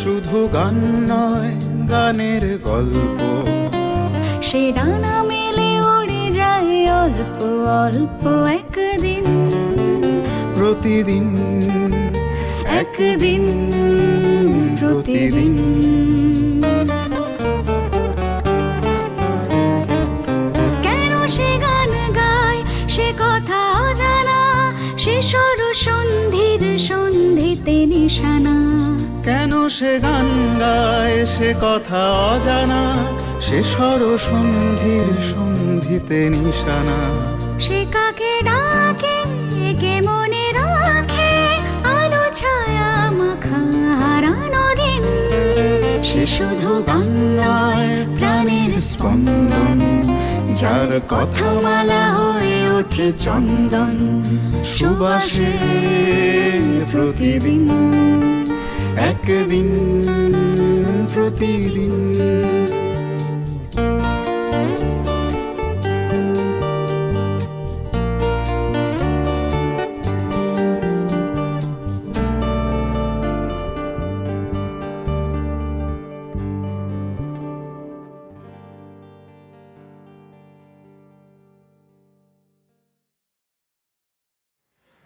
শুধু গান নয়, গানের গল্প। সে ডানা মেলে উড়ে যায় অল্প অল্প একদিন, প্রতিদিন একদিন প্রতিদিন। কেন সে গান গায় সে কথা অজানা, সে সর সন্ধির সন্ধিতে নিশানা। কেন সে গান গায় সে কথা অজানা, সে সর সন্ধির সন্ধিতে নিশানা। সে কাকে ডাকে কে মনে রাখে, আলো ছায়া মাখা হারানো দিন। সে শুধু গান নয়, প্রাণের স্পন্দন, যার কথা মালা হয়ে ওঠে চন্দন সুবাসে প্রতিদিন, একদিন প্রতিদিন।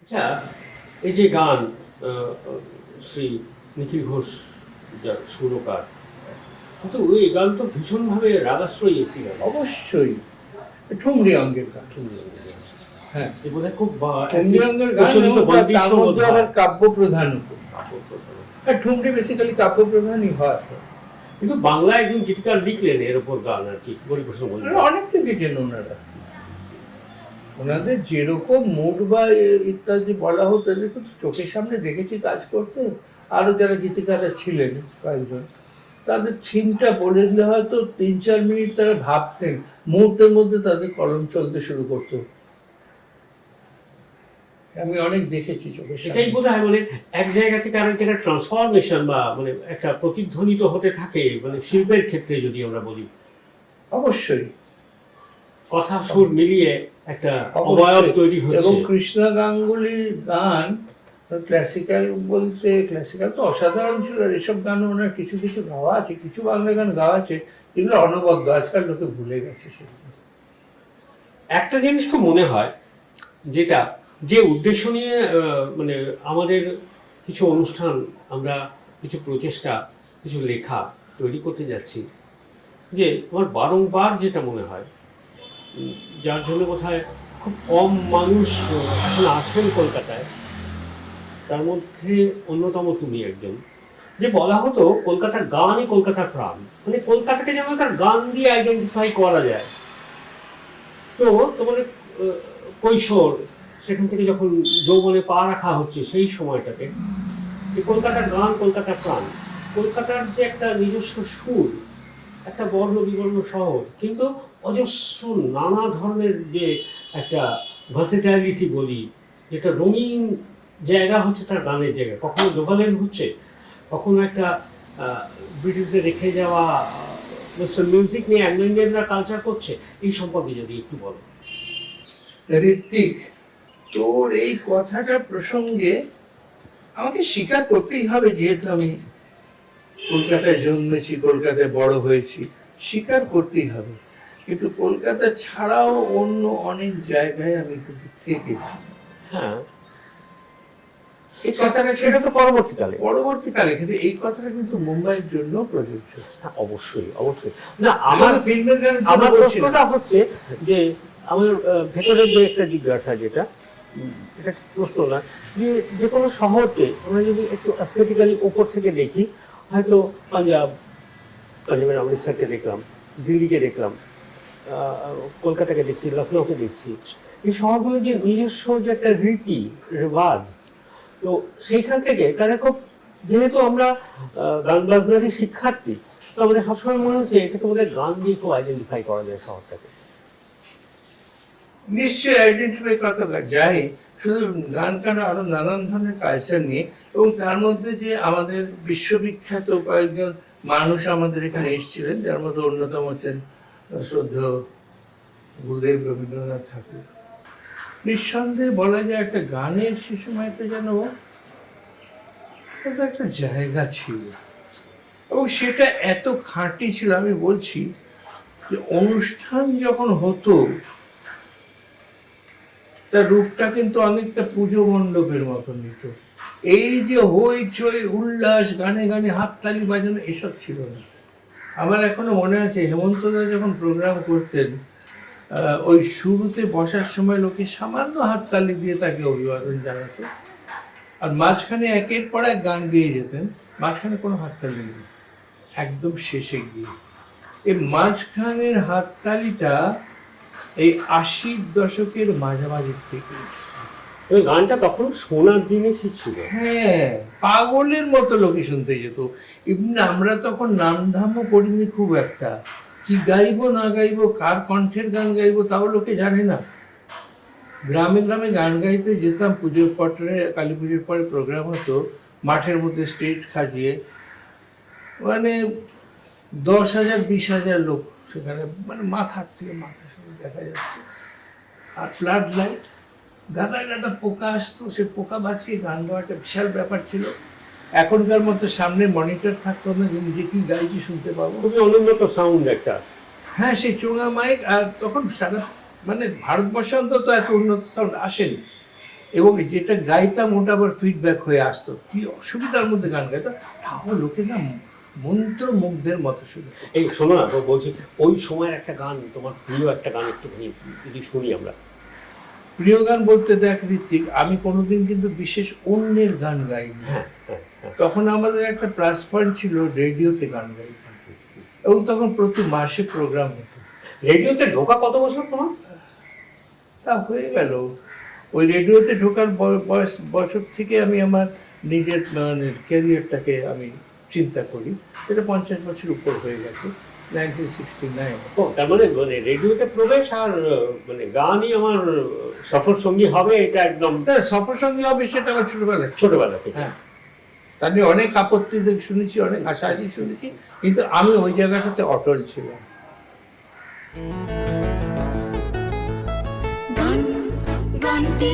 আচ্ছা, এই যে গান শ্রী নিখিল ঘোষ যার সুরকার, কিন্তু ওই গান তো ভীষণভাবে রাগাশ্রয়ী একটি গান। অবশ্যই ঠুমরি অঙ্গের গান। হ্যাঁ, এই বোধহয় খুব ঠুমরি অঙ্গের গান, প্রচলিত এবং বন্দির তার সঙ্গে মধ্যে আবার কাব্য প্রধান। হ্যাঁ, ঠুমরি বেসিক্যালি কাব্য প্রধানই হয়। কিন্তু বাংলা একজন গীতিকার লিখলেন এর উপর গান আর কি, গরিবপ্রসাদ মজুমদার। অনেক লিখেছেন ওনারা। ওনাদের যেরকম মুড বা ইত্যাদি বলা হতো, এদেরকে তো চোখের সামনে দেখেছি কাজ করতে। আরও যারা গীতিকাররা ছিলেন কয়েকজন, তাদের থিমটা বলে দিলে হয়তো 3-4 মিনিট তারা ভাবতেন, মুহূর্তের মধ্যে তাদের কলম চলতে শুরু করতো। আমি অনেক দেখেছি চোখের সামনে। সেটাই বোধ হয়, মানে এক জায়গা থেকে আরেক জায়গায় ট্রান্সফরমেশন বা মানে একটা প্রতিধ্বনিত হতে থাকে, মানে শিল্পের ক্ষেত্রে যদি আমরা বলি। অবশ্যই কথা সুর মিলিয়ে একটা অবয়ব তৈরি হচ্ছে। এবং কৃষ্ণা গাঙ্গুলির গান ক্লাসিক্যাল বলতে, ক্লাসিক্যাল তো অসাধারণ ছিল। আর এসব গান ওনার কিছু কিছু গাওয়া আছে, কিছু বাংলা গান গাওয়া আছে যেগুলো অনবদ্য, আজকাল লোকে ভুলে গেছে সেগুলো। একটা জিনিস খুব মনে হয়, যেটা যে উদ্দেশ্য নিয়ে মানে আমাদের কিছু অনুষ্ঠান, আমরা কিছু প্রচেষ্টা, কিছু লেখা তৈরি করতে যাচ্ছি, যে আমার বারংবার যেটা মনে হয়, যার জন্য বোধহয় খুব কম মানুষ এখন আছেন কলকাতায়, তার মধ্যে অন্যতম তুমি একজন, যে বলা হতো কলকাতার গানই কলকাতার প্রাণ, মানে কলকাতাকে যেমন তার গান দিয়ে আইডেন্টিফাই করা যায়। তো তোমাদের কৈশোর, সেখান থেকে যখন যৌবনে পা রাখা হচ্ছে সেই সময়টাতে, কলকাতার গান কলকাতার প্রাণ, কলকাতার যে একটা নিজস্ব সুর, একটা বর্ণ বিবর্ণ শহর, কিন্তু অজস্র নানা ধরনের যে একটা ভার্সেটাইলিটি বলি, যেটা রঙিন জায়গা হচ্ছে তার গানের জায়গা। কখনো লোকালেন হচ্ছে, কখনো একটা ব্রিটিশদের রেখে যাওয়া ওয়েস্টার্ন মিউজিক নিয়ে অ্যাংলো ইন্ডিয়ানরা কালচার করছে। এই সম্পর্কে যদি একটু বলো। ঋত্বিক, তোর এই কথাটা প্রসঙ্গে আমাকে স্বীকার করতেই হবে, যেহেতু আমি কলকাতায় জন্মেছি, কলকাতায় বড় হয়েছি, স্বীকার করতেই হবে। কিন্তু কলকাতা ছাড়াও অন্য অনেক জায়গায় আমি কিন্তু থেকেছি। হ্যাঁ, এই কথাটা সেটা তো পরবর্তীকালে কিন্তু এই কথাটা কিন্তু মুম্বাইয়ের জন্য প্রযোজ্য। অবশ্যই অবশ্যই। না, আমার প্রশ্নটা হচ্ছে যে আমার ভেতরের যে একটা জিজ্ঞাসা, যেটা এটা প্রশ্ন না, যে কোনো শহরকে আমরা যদি একটু অ্যাস্থেটিক্যালি ওপর থেকে দেখি, হয়তো পাঞ্জাবের অমৃতসরকে দেখলাম, দিল্লিকে দেখলাম, কলকাতাকে দেখছি, লখনৌকে দেখছি, এই শহরগুলো যে নিজস্ব যে একটা রীতি রেওয়াজ, তো সেইখান থেকে তারা খুব, যেহেতু আমরা গান বাজনারই শিক্ষার্থী, তো আমাদের সবসময় মনে হচ্ছে এটাকে আমাদের গান দিয়ে খুব আইডেন্টিফাই করা যায় শহরটাকে। নিশ্চয়ই আইডেন্টিফাই করা যায়, শুধু গান কেন, আরো নানান ধরনের কালচার নিয়ে। এবং তার মধ্যে যে আমাদের বিশ্ববিখ্যাত কয়েকজন মানুষ আমাদের এখানে এসেছিলেন, যার মধ্যে অন্যতম হচ্ছেন শ্রদ্ধেয় গুরুদেব রবীন্দ্রনাথ ঠাকুর। নিঃসন্দেহে বলা যায় একটা গানের সে সময়টা যেন একটা জায়গা ছিল। এবং সেটা এত খাঁটি ছিল, আমি বলছি যে অনুষ্ঠান যখন হতো তার রূপটা কিন্তু অনেকটা পুজো মণ্ডপের মতো নিত। এই যে হইচই উল্লাস, গানে গানে হাততালি বাজানো, এসব ছিল না। আমার এখনো মনে আছে হেমন্তদা যখন প্রোগ্রাম করতেন, ওই শুরুতে বসার সময় লোকে সামান্য হাততালি দিয়ে তাকে অভিবাদন জানাতো, আর মাঝখানে একের পর এক গান গেয়ে যেতেন, মাঝখানে কোনো হাততালি নেই, একদম শেষে গিয়ে। এই মাঝখানের হাততালিটা এই 80-র দশকের মাঝামাঝির থেকে। ওই গানটা তখন শোনার জিনিসই ছিল। হ্যাঁ, পাগলের মতো লোকে শুনতে যেত। এমনি আমরা তখন নামধামও করিনি খুব একটা, কি গাইবো না গাইবো, কার কণ্ঠের গান গাইবো তাও লোকে জানে না। গ্রামে গ্রামে গান গাইতে যেতাম, পুজোর পরে, কালী পুজোর পরে প্রোগ্রাম হতো, মাঠের মধ্যে স্টেজ খাজিয়ে, মানে 10,000 20,000 লোক সেখানে, মানে মাথার থেকে মাথা শুধু দেখা যাচ্ছে, আর ফ্লাড লাইট, গাদা গাদা পোকা আসতো, সে পোকা বাঁচিয়ে গান গাওয়াটা বিশাল ব্যাপার ছিল। এখনকার মতো সামনে মনিটর থাকতো না যে নিজে কি গাইছি শুনতে পাবো। খুবই অনুন্নত সাউন্ড একটা। হ্যাঁ, সেই চোঙা মাইক, আর তখন সারা মানে ভারতবর্ষে অন্তত এত উন্নত সাউন্ড আসেনি, এবং যেটা গাইতাম ওটা আবার ফিডব্যাক হয়ে আসতো, কি অসুবিধার মধ্যে গান গাইতাম, তাও লোকে না মন্ত্র মুগ্ধের মতো শুনে। এই শোনো না, তো বলছি ওই সময়ের একটা গান, তোমার প্রিয় একটা গান একটুখানি যদি শুনি আমরা। প্রিয় গান বলতে দেখ ঋত্বিক, আমি কোনোদিন কিন্তু বিশেষ অন্যের গান গাইনি। হ্যাঁ হ্যাঁ হ্যাঁ। তখন আমাদের একটা প্লাস পয়েন্ট ছিল, রেডিওতে গান গাইতাম, এবং তখন প্রতি মাসে প্রোগ্রাম হতো। রেডিওতে ঢোকা কত বছর তোমার? তা হয়ে গেল, ওই রেডিওতে ঢোকার বছর থেকে আমি আমার নিজের মানে ক্যারিয়ারটাকে আমি চিন্তা করি, এটা 50 বছর উপর হয়ে গেছে, 1969। ও, তার মানে মানে রেডিওতে প্রবেশ আর মানে গানই আমার সফর সঙ্গী হবে, এটা একদম সফর সঙ্গী হবে সেটা আমার ছোটবেলায়। ছোটবেলা থেকে। হ্যাঁ, তার নিয়ে অনেক আপত্তি শুনেছি, অনেক হাসাহাসি শুনেছি, কিন্তু আমি ওই জায়গাটাতে অটল ছিলাম। গান গানটি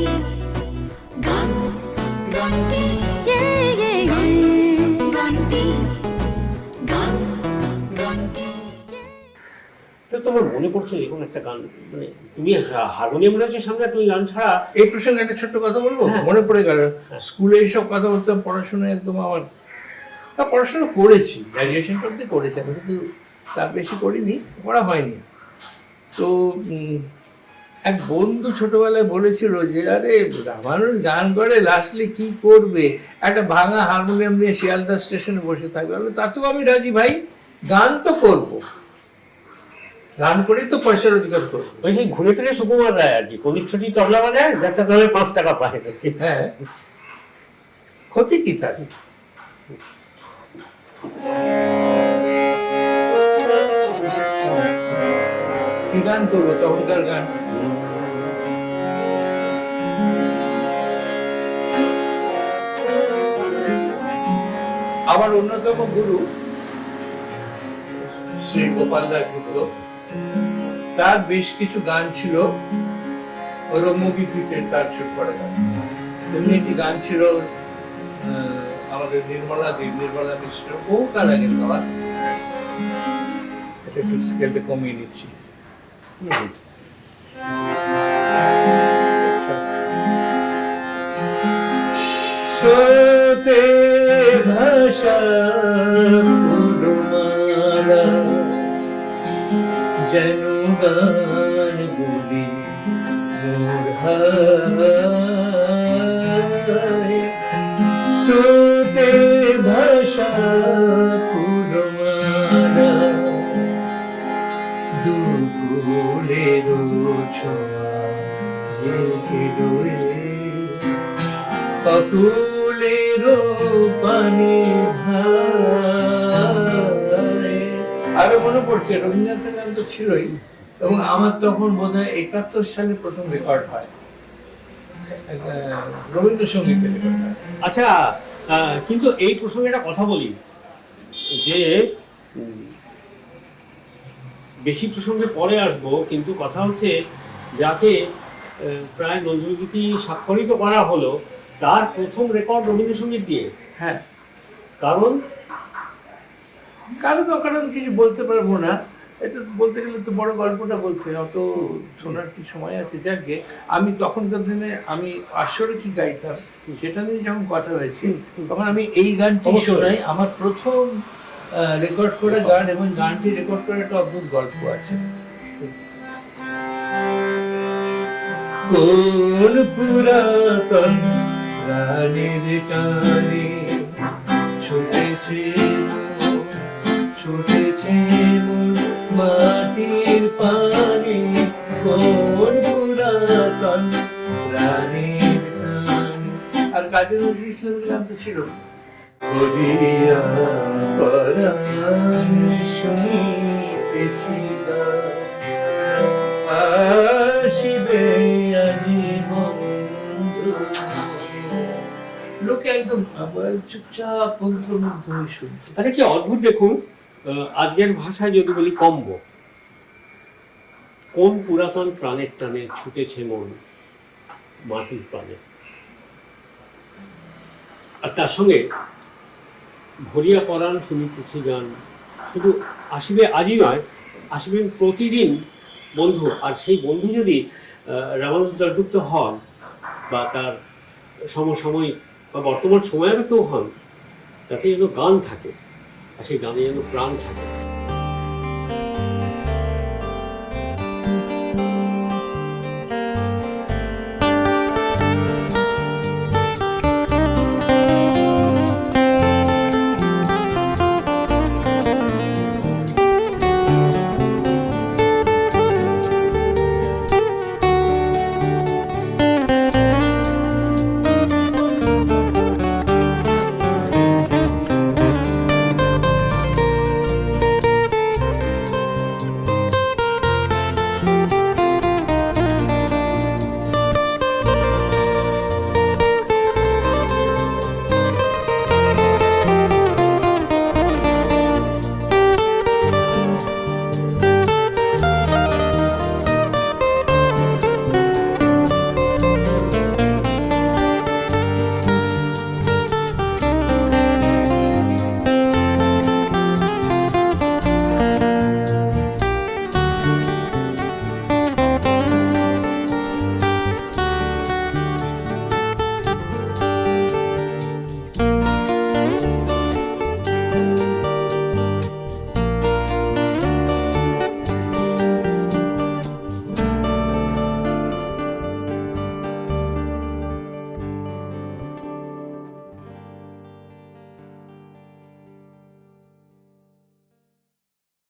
গান গানটি গানটি গান গানটি। তো তোমার মনে পড়ছে এরকম একটা গান, মানে তুমি হারমোনিয়াম রয়েছে সামনে, তুমি গান ছাড়া? এই প্রসঙ্গে একটা ছোট্ট কথা বলবো, হ্যাঁ। মনে পড়ে গেল, স্কুলে এইসব কথা বলতাম, পড়াশোনায় একদম আমার, পড়াশোনা করেছি, গ্র্যাজুয়েশন অবধি করেছি, আমি কিন্তু তার বেশি করিনি, পড়া হয়নি। তো এক বন্ধু ছোটবেলায় বলেছিল যে, আরে মানুষ গান করে লাস্টলি কি করবে, একটা ভাঙা হারমোনিয়াম নিয়ে শিয়ালদা স্টেশনে বসে থাকবে। তাতেও আমি রাজি ভাই, গান তো করবো, গান করেই তো পয়সা রোজগার করবো। ওই সেই ঘুরে ফিরে সুকুমার রায় আর কি, কনিষ্ঠটি তবলা বাজায়, যাতে তাহলে 5 টাকা পায়। হ্যাঁ, ক্ষতি কি তাকে? কি গান করবো তখনকার গান? আমার অন্যতম গুরু শ্রী গোপাল দাস গুপ্ত, তার বেশ কিছু গান ছিল ওর মুভি ফিটে তার শুট করা গান। তেমনি একটি গান ছিল আমাদের নির্মলা মিশ্র, বহু কাল আগের গাওয়া, এটা একটু স্কেলটা কমিয়ে নিচ্ছি। স্রোতে ভাষা ফুলমালা, যেন গান গুলি মোর হায়, স্রোতে ভাষা ফুলমালা, দুকুলের ছোঁয়া রেখে রয়ে, অকুলের পানি ধারে। আরো মনে পড়ছে, রবীন্দ্রনাথের গান তো ছিলই, এবং আমার তখন বোধহয় 71 সালে প্রথম রেকর্ড হয়, রবীন্দ্রসঙ্গীতের রেকর্ড হয়। আচ্ছা, কিন্তু এই প্রসঙ্গে একটা কথা বলি, যে বেশি প্রসঙ্গে পরে আসবো, কিন্তু কথা হচ্ছে যাকে প্রায় নজরুলগীতি স্বাক্ষরিত করা হলো, তার প্রথম রেকর্ড রবীন্দ্রসঙ্গীত দিয়ে। হ্যাঁ, কারণ কারণ অকারণ কিছু বলতে পারবো না, এটা বলতে গেলে তো বড় গল্পটা বলতে অত শোনার কি সময় আছে। যাকে আমি তখনকার দিনে আমি আসরে কি গাইতাম সেটা নিয়ে যখন কথা হয়েছে, তখন আমি এই গানটি অবশ্যই। শোনাই, আমার প্রথম রেকর্ড করে গান, এবং গানটি রেকর্ড করে একটা অদ্ভুত গল্প আছে। কোন পুরাতন প্রাণের টানে ছুটেছে ছুটেছে মাটির পানে, কোন পুরাতন প্রাণের টানে। আর কাজী নজরুল ইসলামের গান তো ছিল, করিয়া পরাণ শুনিতেছি গান, আসিবে আজি বন্ধু। লোকে একদম চুপচাপ মন্ত্রমুগ্ধ হয়ে শুনছে। আচ্ছা, কি অদ্ভুত দেখুন, আজকের ভাষায় যদি বলি কম্ব, কোন পুরাতন প্রাণের টানে ছুটেছে মন মাটির প্রাণে, আর তার সঙ্গে ভরিয়া পরাণ শুনিতেছি গান। শুধু আসিবে আজই নয়, আসিবেন প্রতিদিন বন্ধু। আর সেই বন্ধু যদি রামানুজ দাশগুপ্ত হন, বা তার সমসাময়িক বা বর্তমান সময়েরও কেউ হন, তাতে যেন গান থাকে, আর সেই গানে যেন প্রাণ থাকে।